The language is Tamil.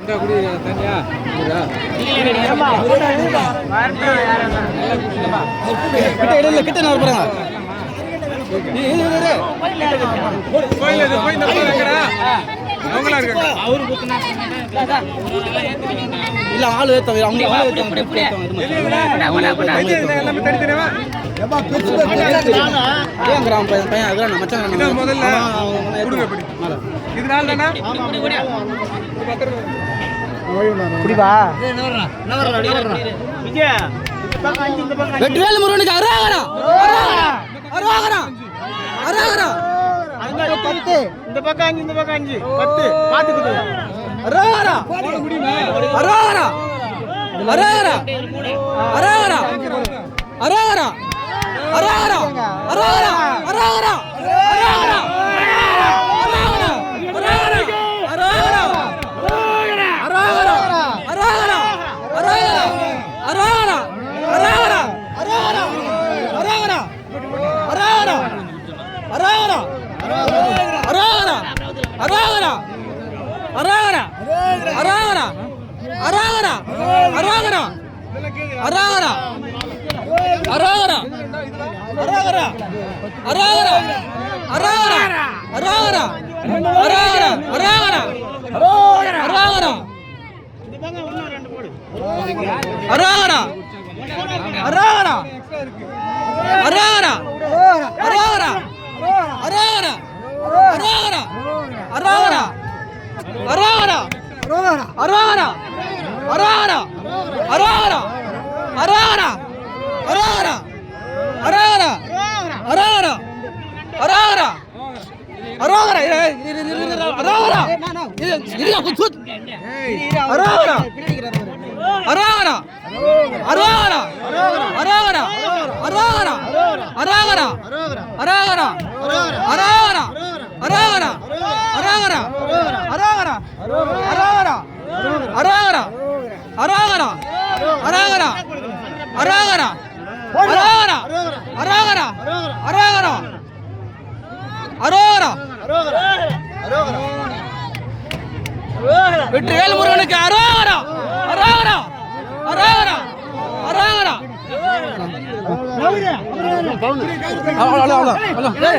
இந்த குடி தண்ணியா கிட்ட நான் போறாங்க இல்ல ஆளு வெற்றிவேல் முருகனுக்கு அரோகரா அரோகரா அரோகரா இந்த பக்கம் 5 இந்த பக்கம் 5 10 பாத்துக்குது அரோகரா அரோகரா அரோகரா அரோகரா அரோகரா அரோகரா அரோகரா அரோகரா அரோகரா வெற்றிவேல் முருகனுக்கு அரோகரா அரோகரா அரோகரா அரோகரா அவ்வளோ